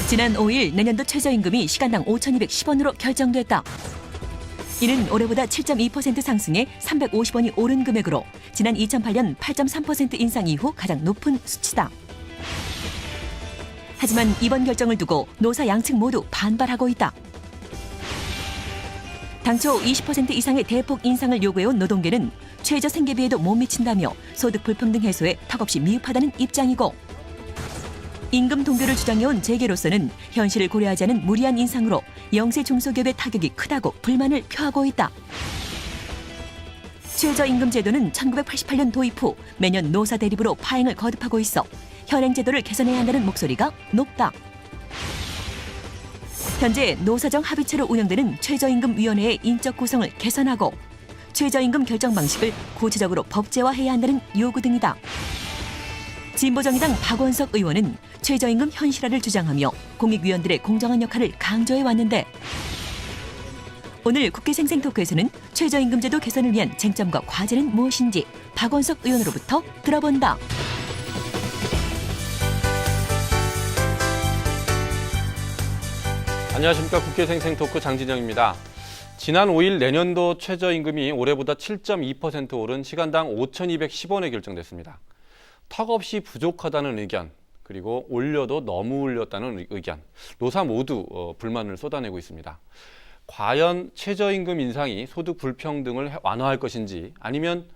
지난 5일 내년도 최저임금이 시간당 5,210원으로 결정됐다. 이는 올해보다 7.2% 상승해 350원이 오른 금액으로 지난 2008년 8.3% 인상 이후 가장 높은 수치다. 하지만 이번 결정을 두고 노사 양측 모두 반발하고 있다. 당초 20% 이상의 대폭 인상을 요구해온 노동계는 최저 생계비에도 못 미친다며 소득 불평등 해소에 턱없이 미흡하다는 입장이고, 임금 동결을 주장해온 재계로서는 현실을 고려하지 않은 무리한 인상으로 영세 중소기업의 타격이 크다고 불만을 표하고 있다. 최저임금 제도는 1988년 도입 후 매년 노사 대립으로 파행을 거듭하고 있어 현행 제도를 개선해야 한다는 목소리가 높다. 현재 노사정 합의체로 운영되는 최저임금위원회의 인적 구성을 개선하고 최저임금 결정 방식을 구체적으로 법제화해야 한다는 요구 등이다. 진보정의당 박원석 의원은 최저임금 현실화를 주장하며 공익위원들의 공정한 역할을 강조해 왔는데, 오늘 국회 생생토크에서는 최저임금제도 개선을 위한 쟁점과 과제는 무엇인지 박원석 의원으로부터 들어본다. 안녕하십니까. 국회 생생토크 장진영입니다. 지난 5일 내년도 최저임금이 올해보다 7.2% 오른 시간당 5,210원에 결정됐습니다. 턱없이 부족하다는 의견, 그리고 올려도 너무 올렸다는 의견, 노사 모두 불만을 쏟아내고 있습니다. 과연 최저임금 인상이 소득 불평등을 완화할 것인지 아니면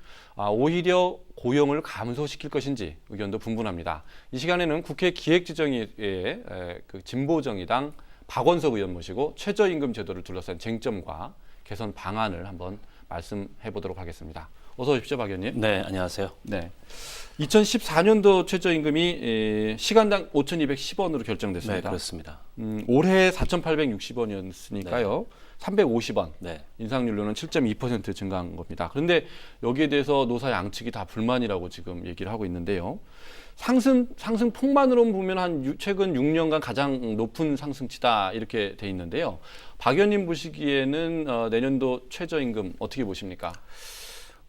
오히려 고용을 감소시킬 것인지 의견도 분분합니다. 이 시간에는 국회 기획재정위의 진보정의당 박원석 의원 모시고 최저임금 제도를 둘러싼 쟁점과 개선 방안을 한번 말씀해 보도록 하겠습니다. 어서 오십시오, 박 의원님. 네, 안녕하세요. 네. 2014년도 최저임금이 시간당 5,210원으로 결정됐습니다. 네, 그렇습니다. 올해 4,860원이었으니까요. 네. 350원. 네. 인상률로는 7.2% 증가한 겁니다. 그런데 여기에 대해서 노사 양측이 다 불만이라고 지금 얘기를 하고 있는데요. 상승폭만으로 보면 최근 6년간 가장 높은 상승치다 이렇게 돼 있는데요. 박 의원님 보시기에는 내년도 최저임금 어떻게 보십니까?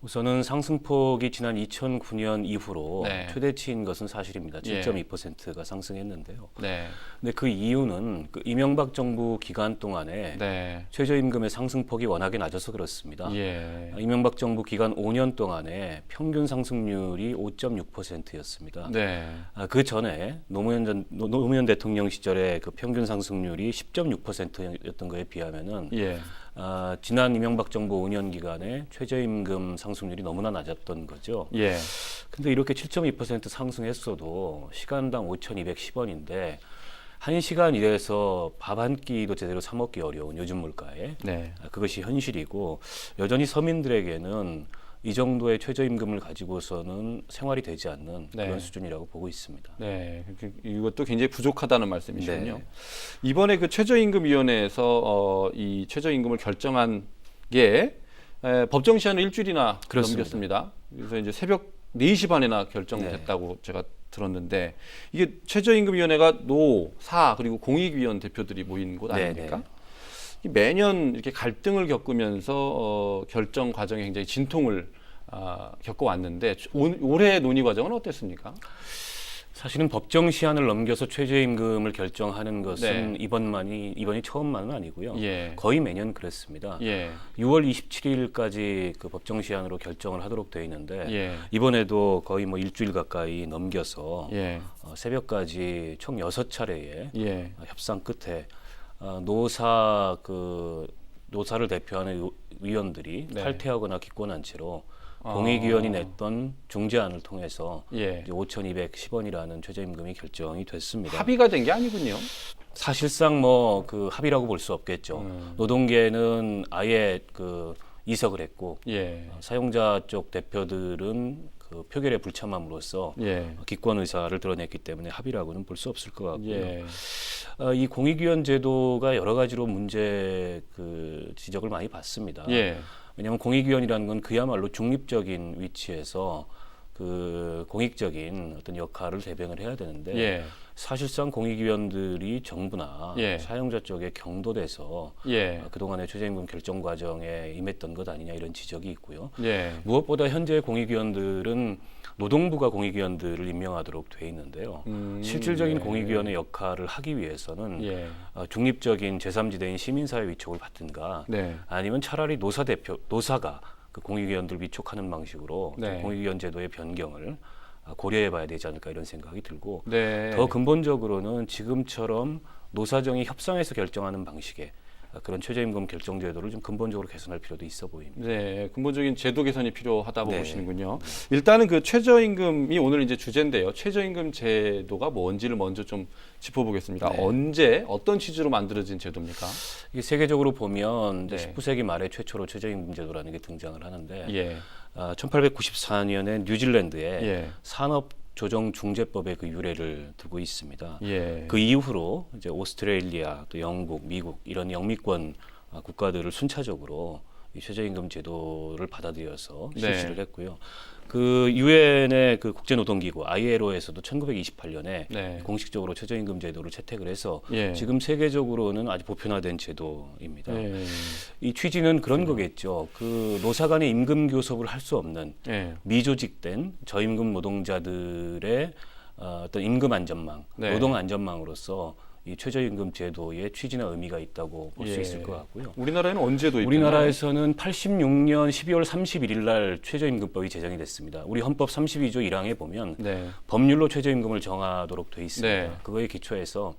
우선은 상승폭이 지난 2009년 이후로 네. 최대치인 것은 사실입니다. 7.2%가 상승했는데요. 네. 근데 그 이유는 그 이명박 정부 기간 동안에 네. 최저임금의 상승폭이 워낙에 낮아서 그렇습니다. 예. 이명박 정부 기간 5년 동안에 평균 상승률이 5.6%였습니다. 네. 그 전에 노무현 대통령 시절에 그 평균 상승률이 10.6%였던 거에 비하면은 예. 지난 이명박 정부 5년 기간에 최저임금 상승률이 너무나 낮았던 거죠. 예. 근데 이렇게 7.2% 상승했어도 시간당 5,210원인데 1시간 일해서 밥 한 끼도 제대로 사 먹기 어려운 요즘 물가에 네. 그것이 현실이고, 여전히 서민들에게는 이 정도의 최저임금을 가지고서는 생활이 되지 않는 네. 그런 수준이라고 보고 있습니다. 네, 이것도 굉장히 부족하다는 말씀이시군요. 네. 이번에 그 최저임금위원회에서 이 최저임금을 결정한 게 법정 시한을 일주일이나 그렇습니다. 넘겼습니다. 그래서 이제 새벽 4시 반에나 결정됐다고 제가 들었는데, 이게 최저임금위원회가 노, 사, 그리고 공익위원 대표들이 모인 곳 아닙니까? 매년 이렇게 갈등을 겪으면서 결정 과정에 굉장히 진통을 겪어왔는데, 올해 논의 과정은 어땠습니까? 사실은 법정 시한을 넘겨서 최저임금을 결정하는 것은 네. 이번이 처음만은 아니고요. 예. 거의 매년 그랬습니다. 예. 6월 27일까지 그 법정 시한으로 결정을 하도록 되어 있는데 예. 이번에도 거의 뭐 일주일 가까이 넘겨서 예. 새벽까지 총 6차례의 예. 협상 끝에 노사를 대표하는 위원들이 네. 탈퇴하거나 기권한 채로 공익위원이 냈던 중재안을 통해서 예. 5,210원이라는 최저임금이 결정이 됐습니다. 합의가 된 게 아니군요. 사실상 뭐 그 합의라고 볼 수 없겠죠. 노동계는 아예 그 이석을 했고, 예. 사용자 쪽 대표들은 그 표결에 불참함으로써 예. 기권 의사를 드러냈기 때문에 합의라고는 볼 수 없을 것 같고요. 예. 이 공익위원 제도가 여러 가지로 지적을 많이 받습니다. 예. 왜냐하면 공익위원이라는 건 그야말로 중립적인 위치에서 그 공익적인 어떤 역할을 대변을 해야 되는데 예. 사실상 공익위원들이 정부나 예. 사용자 쪽에 경도돼서 예. 그동안의 최저임금 결정 과정에 임했던 것 아니냐 이런 지적이 있고요. 예. 무엇보다 현재 공익위원들은 노동부가 공익위원들을 임명하도록 돼 있는데요. 실질적인 예. 공익위원의 역할을 하기 위해서는 예. 중립적인 제3지대인 시민사회 위촉을 받든가 네. 아니면 차라리 노사가 그 공익위원들 위촉하는 방식으로 네. 공익위원 제도의 변경을 고려해봐야 되지 않을까 이런 생각이 들고 네. 더 근본적으로는 지금처럼 노사정이 협상해서 결정하는 방식의 그런 최저임금 결정 제도를 좀 근본적으로 개선할 필요도 있어 보입니다. 네, 근본적인 제도 개선이 필요하다고 네. 보시는군요. 일단은 그 최저임금이 오늘 이제 주제인데요. 최저임금 제도가 뭔지를 먼저 좀 짚어보겠습니다. 네. 언제 어떤 취지로 만들어진 제도입니까? 이게 세계적으로 보면 이제 네. 19세기 말에 최초로 최저임금 제도라는 게 등장을 하는데 예, 1894년에 뉴질랜드에 예, 산업조정중재법의 그 유래를 두고 있습니다. 예. 그 이후로 이제 오스트레일리아, 또 영국, 미국 이런 영미권 국가들을 순차적으로 이 최저임금 제도를 받아들여서 네. 실시를 했고요. 그 유엔의 그 국제노동기구 ILO에서도 1928년에 네. 공식적으로 최저임금 제도를 채택을 해서 예. 지금 세계적으로는 아주 보편화된 제도입니다. 예. 이 취지는 그런 거겠죠. 그 노사 간의 임금 교섭을 할 수 없는 예. 미조직된 저임금 노동자들의 어떤 임금 안전망, 네. 노동 안전망으로서 이 최저임금 제도의 취지나 의미가 있다고 볼 수 예. 있을 것 같고요. 우리나라에는 언제 도입됐나요? 우리나라에서는 86년 12월 31일 날 최저임금법이 제정이 됐습니다. 우리 헌법 32조 1항에 보면 네. 법률로 최저임금을 정하도록 돼 있습니다. 네. 그거에 기초해서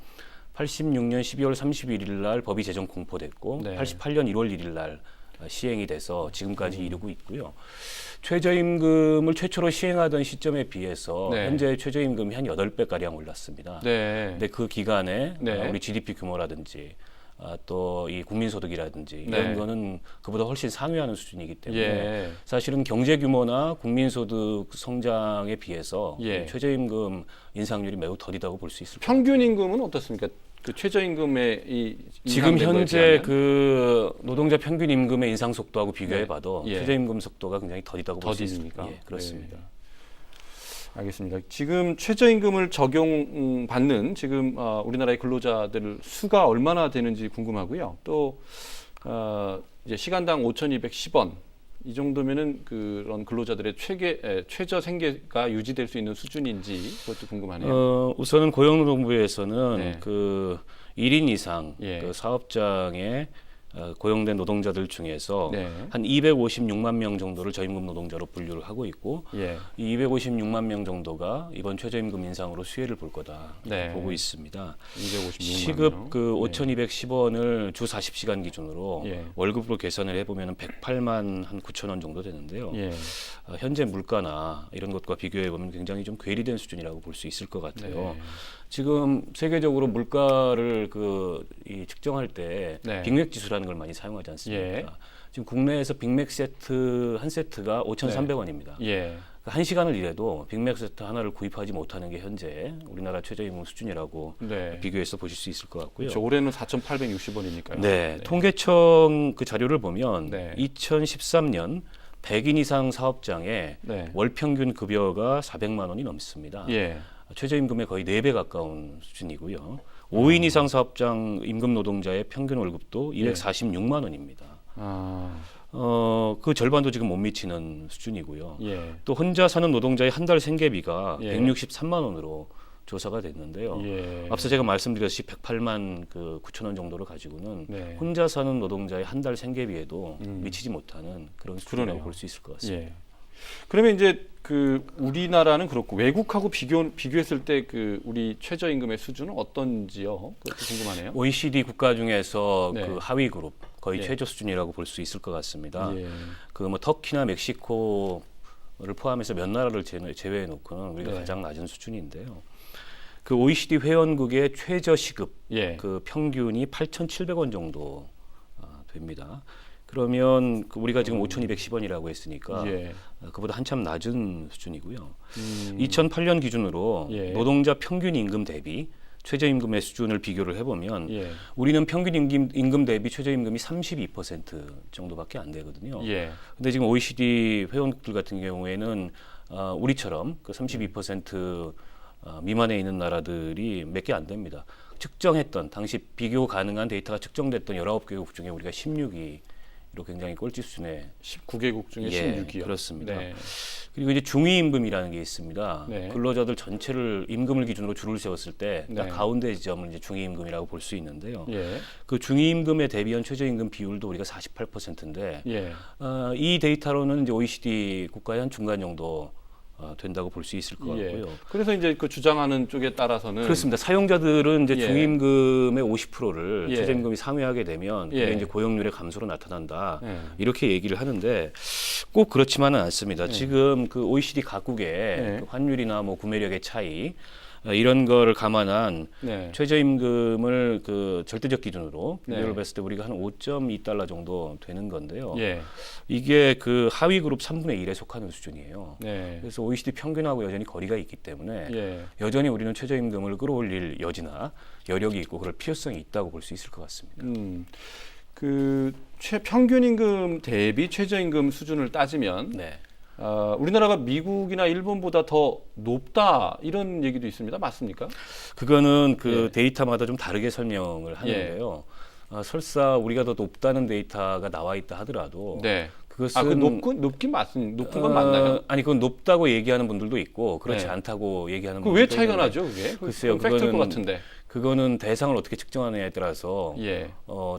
86년 12월 31일 날 법이 제정 공포됐고 네. 88년 1월 1일 날 시행이 돼서 지금까지 이르고 있고요. 최저임금을 최초로 시행하던 시점에 비해서 네. 현재 최저임금이 한 8배가량 올랐습니다. 네. 근데 그 기간에 네. 우리 GDP 규모라든지 또 이 국민소득이라든지 네. 이런 거는 그보다 훨씬 상회하는 수준이기 때문에 예. 사실은 경제 규모나 국민소득 성장에 비해서 예. 이 최저임금 인상률이 매우 더디다고 볼 수 있을 것 평균 임금은 어떻습니까? 그 최저임금의 이 지금 인상된 거에 현재 비하면? 그 노동자 평균 임금의 인상 속도하고 비교해봐도 예. 최저임금 속도가 굉장히 더디다고 볼 수 더디니까. 있습니다. 예, 그렇습니다. 네. 알겠습니다. 지금 최저임금을 적용받는 지금 우리나라의 근로자들 수가 얼마나 되는지 궁금하고요. 또 이제 시간당 5,210원 이 정도면은 그런 근로자들의 최저 생계가 유지될 수 있는 수준인지 그것도 궁금하네요. 우선은 고용노동부에서는 네. 그 1인 이상 예. 그 사업장에 고용된 노동자들 중에서 네. 한 256만 명 정도를 저임금 노동자로 분류를 하고 있고 예. 이 256만 명 정도가 이번 최저임금 인상으로 수혜를 볼 거다 네. 보고 있습니다. 256만 시급 명. 그 5,210원을 주 40시간 기준으로 예. 월급으로 계산을 해보면 108만 한 9천 원 정도 되는데요. 예. 현재 물가나 이런 것과 비교해 보면 굉장히 좀 괴리된 수준이라고 볼 수 있을 것 같아요. 네. 지금 세계적으로 물가를 이 측정할 때 네. 빅맥 지수라는 걸 많이 사용하지 않습니까? 예. 지금 국내에서 빅맥 세트 한 세트가 5,300원입니다. 예. 한 시간을 일해도 빅맥 세트 하나를 구입하지 못하는 게 현재 우리나라 최저임금 수준이라고 네. 비교해서 보실 수 있을 것 같고요. 그렇죠. 올해는 4,860원이니까요. 네, 통계청 그 자료를 보면 네. 2013년 100인 이상 사업장에 네. 월 평균 급여가 400만 원이 넘습니다. 예. 최저임금의 거의 4배 가까운 수준이고요. 5인 이상 사업장 임금 노동자의 평균 월급도 246만 원입니다. 아. 그 절반도 지금 못 미치는 수준이고요. 예. 또 혼자 사는 노동자의 한 달 생계비가 예. 163만 원으로 조사가 됐는데요. 예. 앞서 제가 말씀드렸듯이 108만 9천 원 정도를 가지고는 네. 혼자 사는 노동자의 한 달 생계비에도 음. 미치지 못하는 그런 수준이라고 그러네요. 볼 수 있을 것 같습니다. 예. 그러면 이제 그 우리나라는 그렇고 외국하고 비교했을 때 그 우리 최저임금의 수준은 어떤지요? 그것도 궁금하네요. OECD 국가 중에서 네. 그 하위 그룹 거의 예. 최저 수준이라고 볼 수 있을 것 같습니다. 예. 그 뭐 터키나 멕시코를 포함해서 몇 나라를 제외해 놓고는 우리가 네. 가장 낮은 수준인데요. 그 OECD 회원국의 최저 시급 예. 그 평균이 8,700원 정도 됩니다. 그러면 우리가 지금 5,210원이라고 했으니까 예. 그보다 한참 낮은 수준이고요. 2008년 2008년 기준으로 예. 노동자 평균 임금 대비 최저임금의 수준을 비교를 해보면 예. 우리는 평균 임금 대비 최저임금이 32% 정도밖에 안 되거든요. 예. 근데 지금 OECD 회원국들 같은 경우에는 우리처럼 그 32% 미만에 있는 나라들이 몇 개 안 됩니다. 측정했던 당시 비교 가능한 데이터가 측정됐던 19개국 중에 우리가 16위로 굉장히 꼴찌 수준의 19개국 중에 예, 16위요. 그렇습니다. 네. 그리고 이제 중위임금이라는 게 있습니다. 네. 근로자들 전체를 임금을 기준으로 줄을 세웠을 때 딱 네. 가운데 지점을 이제 중위임금이라고 볼 수 있는데요. 예. 그 중위임금에 대비한 최저임금 비율도 우리가 48%인데 예. 이 데이터로는 이제 OECD 국가의 한 중간 정도 된다고 볼 수 있을 것 예. 같고요. 그래서 이제 그 주장하는 쪽에 따라서는 그렇습니다. 사용자들은 이제 예. 중임금의 50%를 예. 최저임금이 상회하게 되면 그게 예. 이제 고용률의 감소로 나타난다. 예. 이렇게 얘기를 하는데 꼭 그렇지만은 않습니다. 예. 지금 그 OECD 각국의 예. 그 환율이나 뭐 구매력의 차이 이런 거를 감안한 네. 최저임금을 그 절대적 기준으로 네. 비교를 봤을 때 우리가 한 5.2달러 정도 되는 건데요. 예. 이게 그 하위 그룹 3분의 1에 속하는 수준이에요. 네. 그래서 OECD 평균하고 여전히 거리가 있기 때문에 예. 여전히 우리는 최저임금을 끌어올릴 여지나 여력이 있고 그럴 필요성이 있다고 볼 수 있을 것 같습니다. 그 평균 임금 대비 최저임금 수준을 따지면 네. 우리나라가 미국이나 일본보다 더 높다 이런 얘기도 있습니다. 맞습니까? 그거는 그 예. 데이터마다 좀 다르게 설명을 하는데요. 설사 우리가 더 높다는 데이터가 나와 있다 하더라도 네. 그것은 그 높은 건 맞나요? 아니 그건 높다고 얘기하는 분들도 있고 그렇지 네. 않다고 얘기하는 그 분들도 왜 차이가 있는데 나죠? 그게? 글쎄요, 팩트일 것 그거는 같은데. 그거는 대상을 어떻게 측정하느냐에 따라서 예.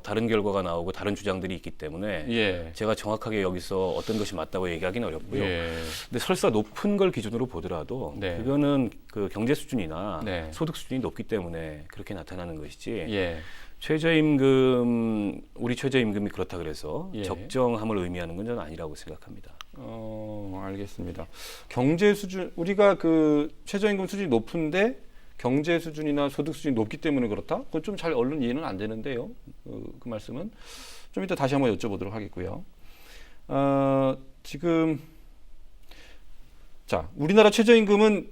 다른 결과가 나오고 다른 주장들이 있기 때문에 예. 제가 정확하게 여기서 어떤 것이 맞다고 얘기하기는 어렵고요. 예. 근데 설사 높은 걸 기준으로 보더라도 네. 그거는 그 경제 수준이나 네. 소득 수준이 높기 때문에 그렇게 나타나는 것이지 예. 최저임금 우리 최저임금이 그렇다 그래서 예. 적정함을 의미하는 건 저는 아니라고 생각합니다. 알겠습니다. 경제 수준 우리가 그 최저임금 수준이 높은데 경제 수준이나 소득 수준이 높기 때문에 그렇다? 그건 좀 잘 얼른 이해는 안 되는데요. 그 말씀은 좀 이따 다시 한번 여쭤보도록 하겠고요. 지금 자 우리나라 최저임금은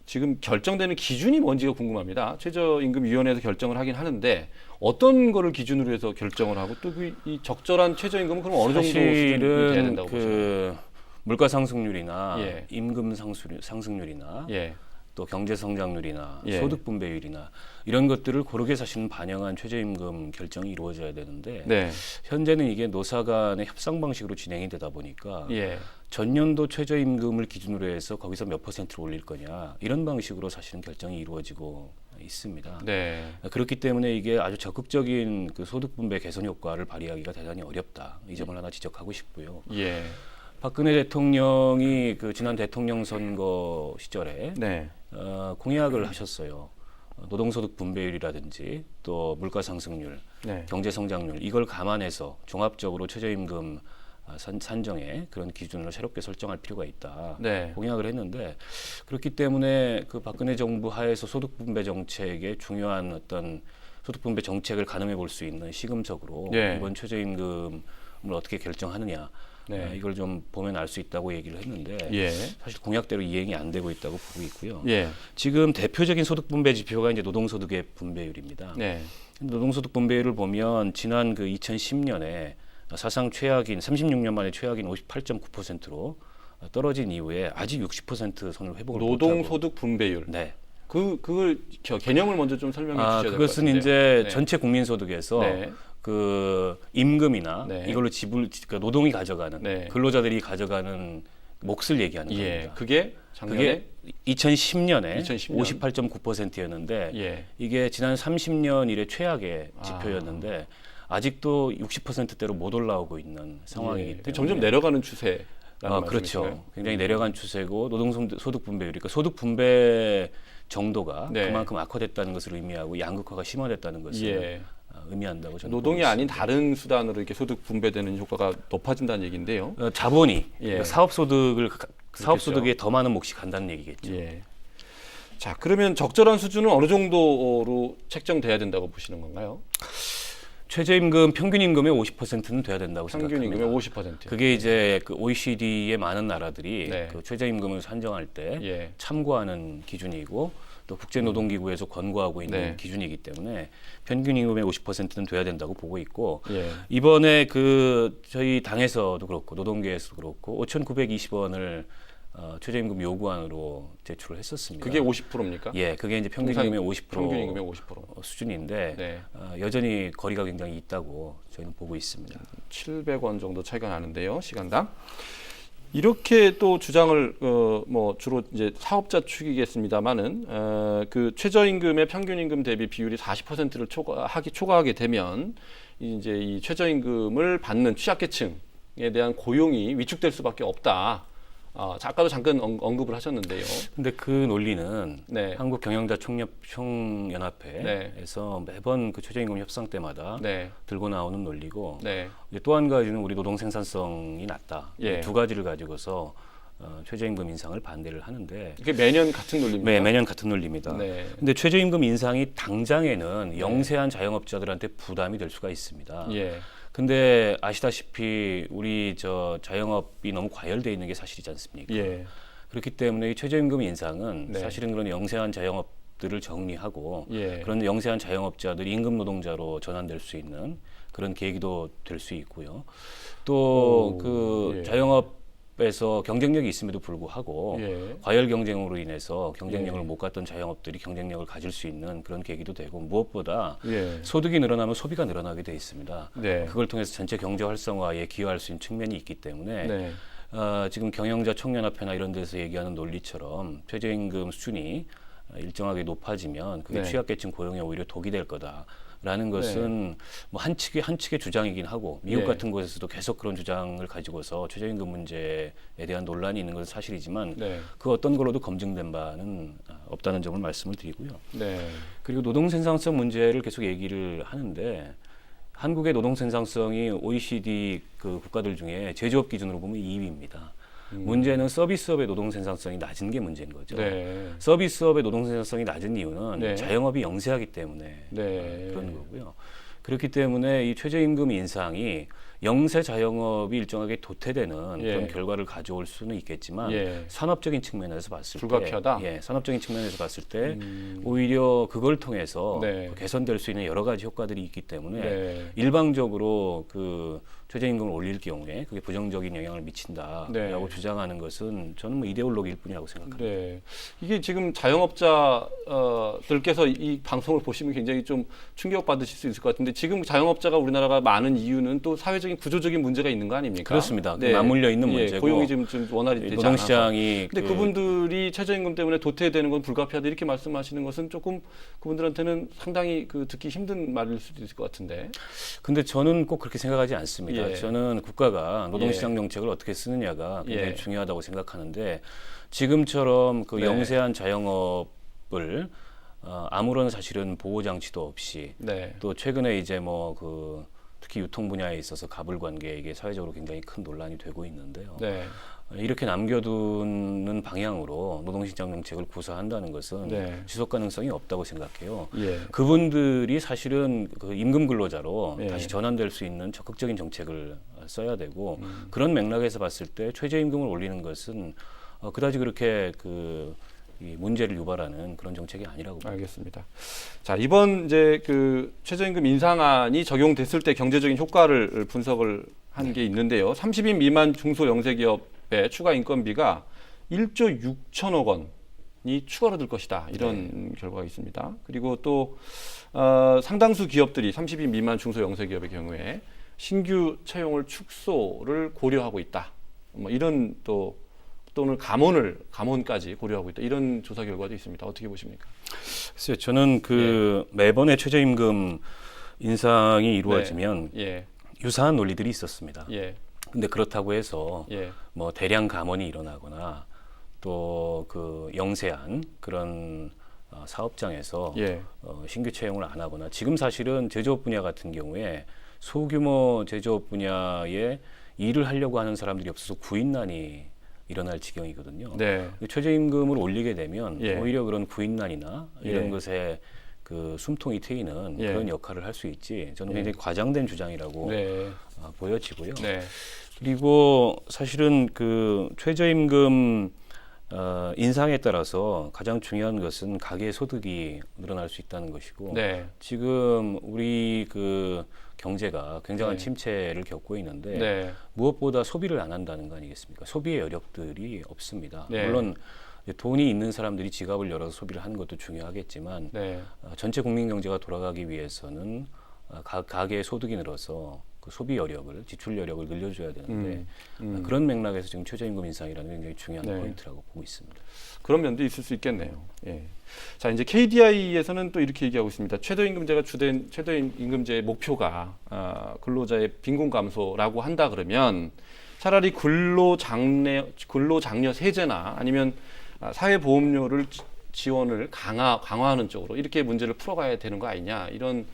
지금 결정되는 기준이 뭔지가 궁금합니다. 최저임금위원회에서 결정을 하긴 하는데 어떤 거를 기준으로 해서 결정을 하고 또 이 적절한 최저임금은 그럼 어느 정도 수준이 돼야 사실은 된다고 보세요? 물가 상승률이나 예. 임금 상승률이나 예. 또 경제 성장률이나 예. 소득 분배율이나 이런 것들을 고르게 사실은 반영한 최저임금 결정이 이루어져야 되는데 네. 현재는 이게 노사 간의 협상 방식으로 진행이 되다 보니까 예. 전년도 최저임금을 기준으로 해서 거기서 몇 퍼센트를 올릴 거냐 이런 방식으로 사실은 결정이 이루어지고 있습니다. 네. 그렇기 때문에 이게 아주 적극적인 그 소득 분배 개선 효과를 발휘하기가 대단히 어렵다. 이 점을 하나 지적하고 싶고요. 예. 박근혜 대통령이 그 지난 대통령 선거 시절에 네. 공약을 하셨어요. 노동소득 분배율이라든지 또 물가 상승률, 네. 경제 성장률 이걸 감안해서 종합적으로 최저임금 산정의 그런 기준을 새롭게 설정할 필요가 있다. 네. 공약을 했는데 그렇기 때문에 그 박근혜 정부 하에서 소득 분배 정책의 중요한 어떤 소득 분배 정책을 가늠해 볼 수 있는 시금석으로 예. 이번 최저임금을 어떻게 결정하느냐 네. 이걸 좀 보면 알 수 있다고 얘기를 했는데 예. 사실 공약대로 이행이 안 되고 있다고 보고 있고요. 예. 지금 대표적인 소득 분배 지표가 이제 노동소득의 분배율입니다. 네. 노동소득 분배율을 보면 지난 그 2010년에 사상 최악인 36년 만에 최악인 58.9%로 떨어진 이후에 아직 60% 선을 회복을 못하고 노동소득 분배율. 네. 그걸 개념을 먼저 좀 설명해 주셔야 될 것 같은데. 그것은 이제 네. 전체 국민소득에서 네. 그 임금이나 네. 이걸로 그러니까 노동이 가져가는 네. 근로자들이 가져가는 몫을 얘기하는 예. 겁니다. 그게 작년에 그게 2010년에 2010년. 58.9%였는데 예. 이게 지난 30년 이래 최악의 지표였는데 아직도 60%대로 못 올라오고 있는 상황이기 때문에 점점 내려가는 추세. 그렇죠. 굉장히 내려간 추세고 노동소득 분배율, 그러니까 소득 분배 정도가 네. 그만큼 악화됐다는 것을 의미하고 양극화가 심화됐다는 것을 예. 의미한다고 저는 노동이 보고 아닌 있습니다. 다른 수단으로 이렇게 소득 분배되는 효과가 높아진다는 얘기인데요. 자본이 예. 그러니까 사업소득에 더 많은 몫이 간다는 얘기겠죠. 예. 자, 그러면 적절한 수준은 어느 정도로 책정돼야 된다고 보시는 건가요? 최저임금 평균임금의 50%는 돼야 된다고 생각합니다. 평균임금의 50%. 그게 이제 그 OECD의 많은 나라들이 네. 그 최저임금을 산정할 때 예. 참고하는 기준이고 또 국제노동기구에서 권고하고 있는 네. 기준이기 때문에 평균임금의 50%는 돼야 된다고 보고 있고 예. 이번에 그 저희 당에서도 그렇고 노동계에서도 그렇고 5,920원을 최저임금 요구안으로 제출을 했었습니다. 그게 50%입니까? 예, 그게 이제 평균임금의 50% 평균임금의 50%. 수준인데 네. 여전히 거리가 굉장히 있다고 저희는 보고 있습니다. 700원 정도 차이가 나는데요, 시간당. 이렇게 또 주장을 뭐 주로 이제 사업자 측이겠습니다만은 그 최저임금의 평균임금 대비 비율이 40%를 초과하게 되면 이제 이 최저임금을 받는 취약계층에 대한 고용이 위축될 수밖에 없다. 아까도 잠깐 언급을 하셨는데요. 근데 그 논리는 네. 한국 경영자 총연합회에서 매번 그 최저임금 협상 때마다 네. 들고 나오는 논리고 네. 또 한 가지는 우리 노동 생산성이 낮다. 예. 이 두 가지를 가지고서 최저임금 인상을 반대를 하는데 이게 매년 같은 논리입니다. 네, 매년 같은 논리입니다. 네. 근데 최저임금 인상이 당장에는 영세한 자영업자들한테 부담이 될 수가 있습니다. 예. 근데 아시다시피 우리 자영업이 너무 과열돼 있는 게 사실이지 않습니까? 예. 그렇기 때문에 이 최저임금 인상은 네. 사실은 그런 영세한 자영업들을 정리하고 예. 그런 영세한 자영업자들이 임금 노동자로 전환될 수 있는 그런 계기도 될 수 있고요. 또 그 예. 자영업에서 경쟁력이 있음에도 불구하고 예. 과열 경쟁으로 인해서 경쟁력을 예. 못 갖던 자영업들이 경쟁력을 가질 수 있는 그런 계기도 되고 무엇보다 예. 소득이 늘어나면 소비가 늘어나게 돼 있습니다. 네. 그걸 통해서 전체 경제 활성화에 기여할 수 있는 측면이 있기 때문에 네. 지금 경영자 총연합회나 이런 데서 얘기하는 논리처럼 최저임금 수준이 일정하게 높아지면 그게 네. 취약계층 고용에 오히려 독이 될 거다라는 것은 뭐 한 측의 주장이긴 하고 미국 네. 같은 곳에서도 계속 그런 주장을 가지고서 최저임금 문제에 대한 논란이 있는 것은 사실이지만 네. 그 어떤 걸로도 검증된 바는 없다는 점을 말씀을 드리고요. 네. 그리고 노동 생산성 문제를 계속 얘기를 하는데 한국의 노동 생산성이 OECD 그 국가들 중에 제조업 기준으로 보면 2위입니다. 문제는 서비스업의 노동 생산성이 낮은 게 문제인 거죠. 네. 서비스업의 노동 생산성이 낮은 이유는 네. 자영업이 영세하기 때문에 네. 그런 거고요. 그렇기 때문에 이 최저임금 인상이 영세 자영업이 일정하게 도태되는 예. 그런 결과를 가져올 수는 있겠지만 예. 산업적인 측면에서 봤을 불가피하다? 때, 산업적인 측면에서 봤을 때 오히려 그걸 통해서 네. 개선될 수 있는 여러 가지 효과들이 있기 때문에 네. 일방적으로 그 최저임금을 올릴 경우에 그게 부정적인 영향을 미친다라고 네. 주장하는 것은 저는 뭐 이데올로기일 뿐이라고 생각합니다. 네. 이게 지금 자영업자들께서 이 방송을 보시면 굉장히 좀 충격받으실 수 있을 것 같은데 지금 자영업자가 우리나라가 많은 이유는 또 사회적인 구조적인 문제가 있는 거 아닙니까? 그렇습니다. 맞물려 있는 예, 문제고 고용이 좀 원활히 되지 않아서. 노동시장이 근데 그분들이 최저임금 때문에 도태되는 건 불가피하다 이렇게 말씀하시는 것은 조금 그분들한테는 상당히 듣기 힘든 말일 수도 있을 것 같은데. 근데 저는 꼭 그렇게 생각하지 않습니다. 예. 저는 국가가 노동시장 정책을 어떻게 쓰느냐가 굉장히 예. 중요하다고 생각하는데 지금처럼 그 네. 영세한 자영업을 아무런 사실은 보호 장치도 없이 네. 또 최근에 이제 특히 유통 분야에 있어서 갑을 관계 이게 사회적으로 굉장히 큰 논란이 되고 있는데요. 네. 이렇게 남겨두는 방향으로 노동시장 정책을 구사한다는 것은 네. 지속 가능성이 없다고 생각해요. 예. 그분들이 사실은 그 임금 근로자로 예. 다시 전환될 수 있는 적극적인 정책을 써야 되고 그런 맥락에서 봤을 때 최저임금을 올리는 것은 그다지 그렇게 이 문제를 유발하는 그런 정책이 아니라고 봅니다. 알겠습니다. 자, 이번 이제 최저임금 인상안이 적용됐을 때 경제적인 효과를 분석을 한 게 있는데요. 30인 미만 중소 영세기업의 추가 인건비가 1조 6천억 원이 추가로 들 것이다. 이런 결과가 있습니다. 그리고 또 상당수 기업들이 30인 미만 중소 영세기업의 경우에 신규 채용을 축소를 고려하고 있다. 뭐 이런 또는 감원까지 고려하고 있다. 이런 조사 결과도 있습니다. 어떻게 보십니까? 글쎄요, 저는 매번의 최저임금 인상이 이루어지면 예. 유사한 논리들이 있었습니다. 예. 근데 그렇다고 해서 예. 뭐 대량 감원이 일어나거나 또 영세한 그런 사업장에서 예. 신규 채용을 안 하거나 지금 사실은 제조업 분야 같은 경우에 소규모 제조업 분야에 일을 하려고 하는 사람들이 없어서 구인난이 일어날 지경이거든요. 네. 최저임금을 올리게 되면 예. 오히려 그런 구인난이나 이런 예. 것에 숨통이 트이는 예. 그런 역할을 할 수 있지. 저는 예. 굉장히 과장된 주장이라고 네. 보여지고요. 네. 그리고 사실은 최저임금 인상에 따라서 가장 중요한 것은 가계 소득이 늘어날 수 있다는 것이고 네. 지금 우리 그 경제가 굉장한 네. 침체를 겪고 있는데 네. 무엇보다 소비를 안 한다는 거 아니겠습니까? 소비의 여력들이 없습니다. 네. 물론 돈이 있는 사람들이 지갑을 열어서 소비를 하는 것도 중요하겠지만 네. 전체 국민 경제가 돌아가기 위해서는 가계의 소득이 늘어서 그 소비 여력을, 지출 여력을 늘려줘야 되는데 그런 맥락에서 지금 최저임금 인상이라는 굉장히 중요한 네. 포인트라고 보고 있습니다. 그런 면도 있을 수 있겠네요. 예. 자, 이제 KDI에서는 또 이렇게 얘기하고 있습니다. 최저임금제가 주된 최저임금제의 목표가 근로자의 빈곤 감소라고 한다 그러면 차라리 근로장려 세제나 아니면 사회보험료를 지원을 강화하는 쪽으로 이렇게 문제를 풀어가야 되는 거 아니냐 이런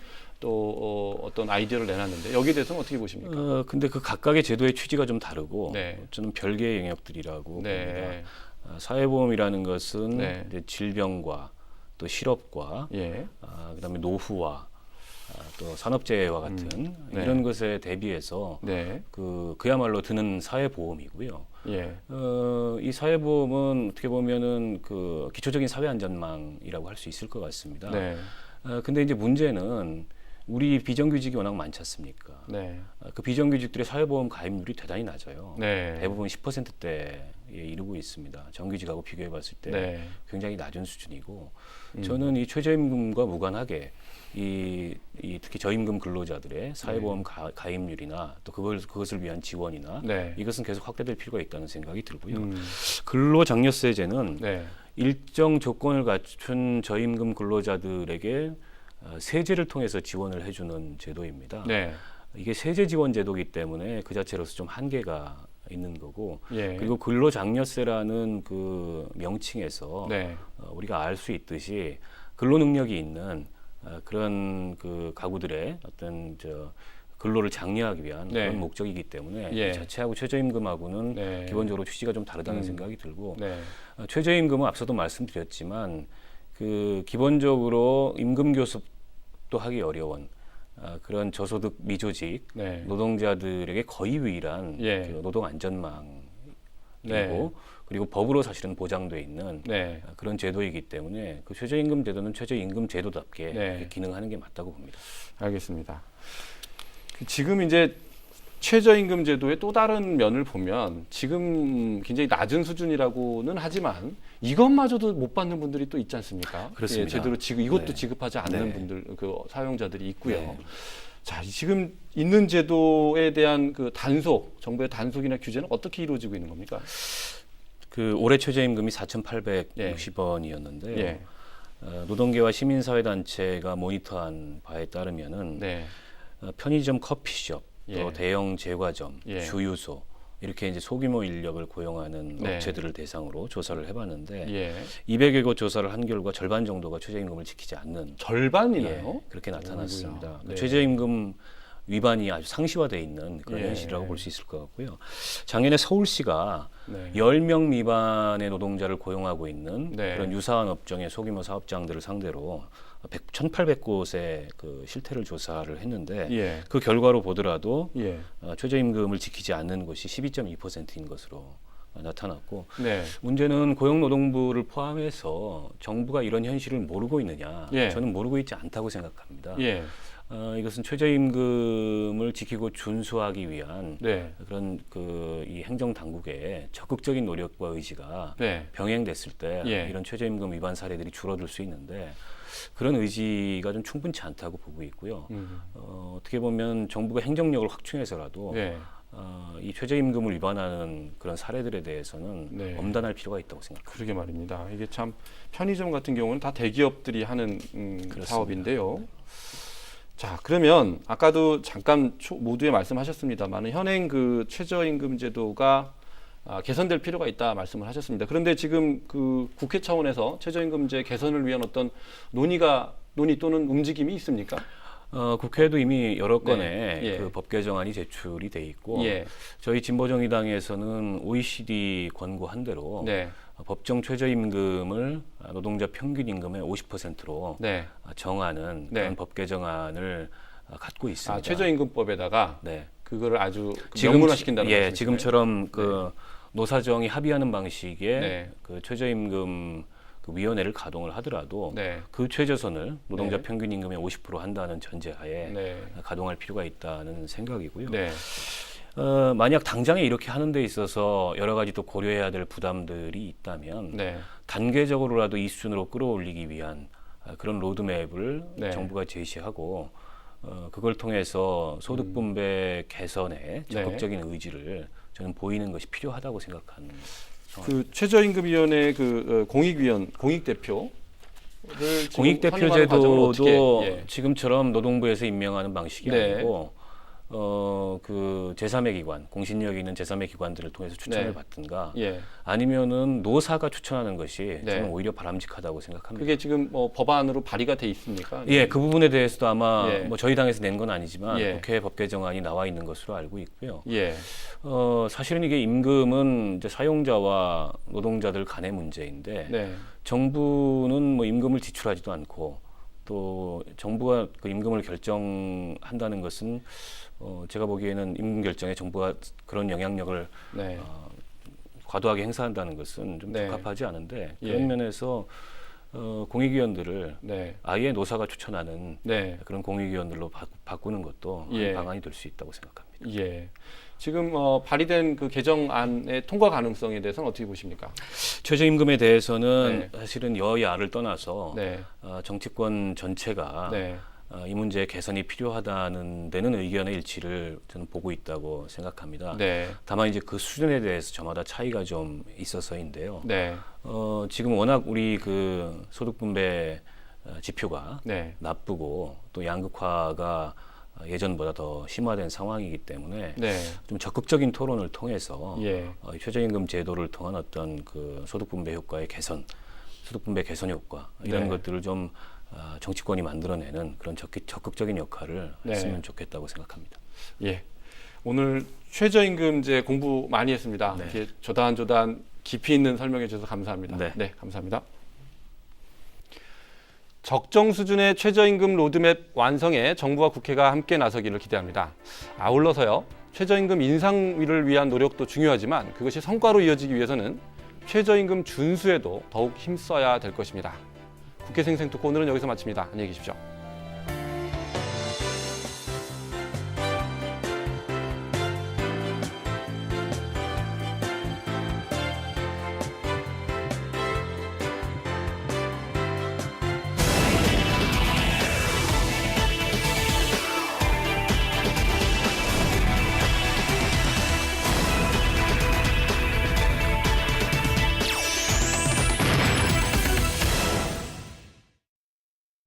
또 어떤 아이디어를 내놨는데 여기에 대해서는 어떻게 보십니까? 근데 그 각각의 제도의 취지가 좀 다르고 네. 저는 별개의 영역들이라고 봅니다. 네. 사회보험이라는 것은 네. 이제 질병과 또 실업과 예. 그다음에 노후와 또 산업재해와 같은 네. 이런 것에 대비해서 네. 그야말로 드는 사회보험이고요. 예. 이 사회보험은 어떻게 보면은 그 기초적인 사회안전망이라고 할 수 있을 것 같습니다. 네. 근데 이제 문제는 우리 비정규직이 워낙 많지 않습니까? 네. 그 비정규직들의 사회보험 가입률이 대단히 낮아요. 네. 대부분 10%대에 이르고 있습니다. 정규직하고 비교해 봤을 때 네. 굉장히 낮은 수준이고 저는 이 최저임금과 무관하게 특히 저임금 근로자들의 사회보험 가입률이나 또 그것을 위한 지원이나 네. 이것은 계속 확대될 필요가 있다는 생각이 들고요. 근로장려세제는 네. 일정 조건을 갖춘 저임금 근로자들에게 세제를 통해서 지원을 해주는 제도입니다. 네. 이게 세제 지원 제도이기 때문에 그 자체로서 좀 한계가 있는 거고 예. 그리고 근로장려세라는 그 명칭에서 네. 우리가 알 수 있듯이 근로 능력이 있는 그런 그 가구들의 어떤 근로를 장려하기 위한 네. 그런 목적이기 때문에 예. 그 자체하고 최저임금하고는 네. 기본적으로 취지가 좀 다르다는 생각이 들고 네. 최저임금은 앞서도 말씀드렸지만 그 기본적으로 임금 교섭도 하기 어려운 그런 저소득 미조직 네. 노동자들에게 거의 유일한 예. 그 노동 안전망이고 네. 그리고 법으로 사실은 보장돼 있는 네. 그런 제도이기 때문에 그 최저임금 제도는 최저임금 제도답게 네. 기능하는 게 맞다고 봅니다. 알겠습니다. 지금 이제 최저임금 제도의 또 다른 면을 보면 지금 굉장히 낮은 수준이라고는 하지만 이것마저도 못 받는 분들이 또 있지 않습니까? 그렇습니다. 예, 제대로 이것도 네. 지급하지 않는 네. 분들, 그 사용자들이 있고요. 네. 자, 지금 있는 제도에 대한 그 정부의 단속이나 규제는 어떻게 이루어지고 있는 겁니까? 그 올해 최저임금이 4,860원이었는데요. 예. 노동계와 시민사회단체가 모니터한 바에 따르면은 네. 편의점, 커피숍, 예. 또 대형 제과점, 예. 주유소 이렇게 이제 소규모 인력을 고용하는 네. 업체들을 대상으로 조사를 해봤는데 예. 200여 곳 조사를 한 결과 절반 정도가 최저임금을 지키지 않는 절반이나요? 그렇게 나타났습니다. 어이구야. 네. 최저임금 위반이 아주 상시화되어 있는 그런 예. 현실이라고 볼 수 있을 것 같고요. 작년에 서울시가 네. 10명 미만의 노동자를 고용하고 있는 네. 그런 유사한 업종의 소규모 사업장들을 상대로 1,800곳의 그 실태를 조사를 했는데 예. 그 결과로 보더라도 예. 최저임금을 지키지 않는 곳이 12.2%인 것으로 나타났고 네. 문제는 고용노동부를 포함해서 정부가 이런 현실을 모르고 있느냐? 예. 저는 모르고 있지 않다고 생각합니다. 예. 이것은 최저임금을 지키고 준수하기 위한 네. 그런 이 행정 당국의 적극적인 노력과 의지가 네. 병행됐을 때 예. 이런 최저임금 위반 사례들이 줄어들 수 있는데 그런 의지가 좀 충분치 않다고 보고 있고요. 어떻게 보면 정부가 행정력을 확충해서라도 네. 이 최저임금을 위반하는 그런 사례들에 대해서는 네. 엄단할 필요가 있다고 생각합니다. 그러게 말입니다. 이게 참 편의점 같은 경우는 다 대기업들이 하는 사업인데요. 자, 그러면 아까도 잠깐 모두에 말씀하셨습니다만 현행 그 최저임금 제도가 개선될 필요가 있다 말씀을 하셨습니다. 그런데 지금 그 국회 차원에서 최저임금제 개선을 위한 어떤 논의 또는 움직임이 있습니까? 국회에도 이미 여러 건의 네. 예. 그 법 개정안이 제출이 돼 있고 예. 저희 진보정의당에서는 OECD 권고한 대로 네. 법정 최저임금을 노동자 평균 임금의 50%로 네. 정하는 네. 그런 법 개정안을 갖고 있습니다. 최저임금법에다가 네. 그거를 아주 명문화시킨다는 예, 말씀이시네요. 지금처럼 노사정이 합의하는 방식의 네. 그 최저임금 그 위원회를 가동을 하더라도 네. 그 최저선을 노동자 네. 평균 임금의 50% 한다는 전제하에 네. 가동할 필요가 있다는 생각이고요. 네. 만약 당장에 이렇게 하는 데 있어서 여러 가지 또 고려해야 될 부담들이 있다면 네. 단계적으로라도 이 수준으로 끌어올리기 위한 그런 로드맵을 네. 정부가 제시하고 그걸 통해서 소득 분배 개선에 적극적인 의지를 저는 보이는 것이 필요하다고 생각하는 그 최저임금위원회 그 공익대표 공익대표 제도도 예. 지금처럼 노동부에서 임명하는 방식이 네. 아니고 그 제3의 기관, 공신력이 있는 제3의 기관들을 통해서 추천을 네. 받든가 예. 아니면은 노사가 추천하는 것이 네. 저는 오히려 바람직하다고 생각합니다. 그게 지금 뭐 법안으로 발의가 돼 있습니까? 예, 그 부분에 대해서도 아마 예. 뭐 저희 당에서 낸 건 아니지만 예. 국회 법 개정안이 나와 있는 것으로 알고 있고요. 예. 사실은 이게 임금은 이제 사용자와 노동자들 간의 문제인데 네. 정부는 뭐 임금을 지출하지도 않고 또 정부가 그 임금을 결정한다는 것은 제가 보기에는 임금 결정에 정부가 그런 영향력을 네. 과도하게 행사한다는 것은 좀 네. 적합하지 않은데 예. 그런 면에서 공익위원들을 네. 아예 노사가 추천하는 네. 그런 공익위원들로 바꾸는 것도 예. 한 방안이 될 수 있다고 생각합니다. 예. 지금 발의된 그 개정안의 통과 가능성에 대해서는 어떻게 보십니까? 최저임금에 대해서는 네. 사실은 여야를 떠나서 네. 정치권 전체가 네. 이 문제의 개선이 필요하다는 데는 의견의 일치를 저는 보고 있다고 생각합니다. 네. 다만 이제 그 수준에 대해서 저마다 차이가 좀 있어서인데요. 네. 지금 워낙 우리 그 소득 분배 지표가 네. 나쁘고 또 양극화가 예전보다 더 심화된 상황이기 때문에 네. 좀 적극적인 토론을 통해서 예. 최저임금 제도를 통한 어떤 그 소득 분배 효과의 개선, 소득 분배 개선 효과 이런 네. 것들을 좀 정치권이 만들어내는 그런 적극적인 역할을 네. 했으면 좋겠다고 생각합니다. 예. 오늘 최저임금제 공부 많이 했습니다. 네. 이렇게 조단 깊이 있는 설명해 주셔서 감사합니다. 네. 감사합니다. 적정 수준의 최저임금 로드맵 완성에 정부와 국회가 함께 나서기를 기대합니다. 아울러서요, 최저임금 인상을 위한 노력도 중요하지만 그것이 성과로 이어지기 위해서는 최저임금 준수에도 더욱 힘써야 될 것입니다. 국회 생생토크 오늘은 여기서 마칩니다. 안녕히 계십시오.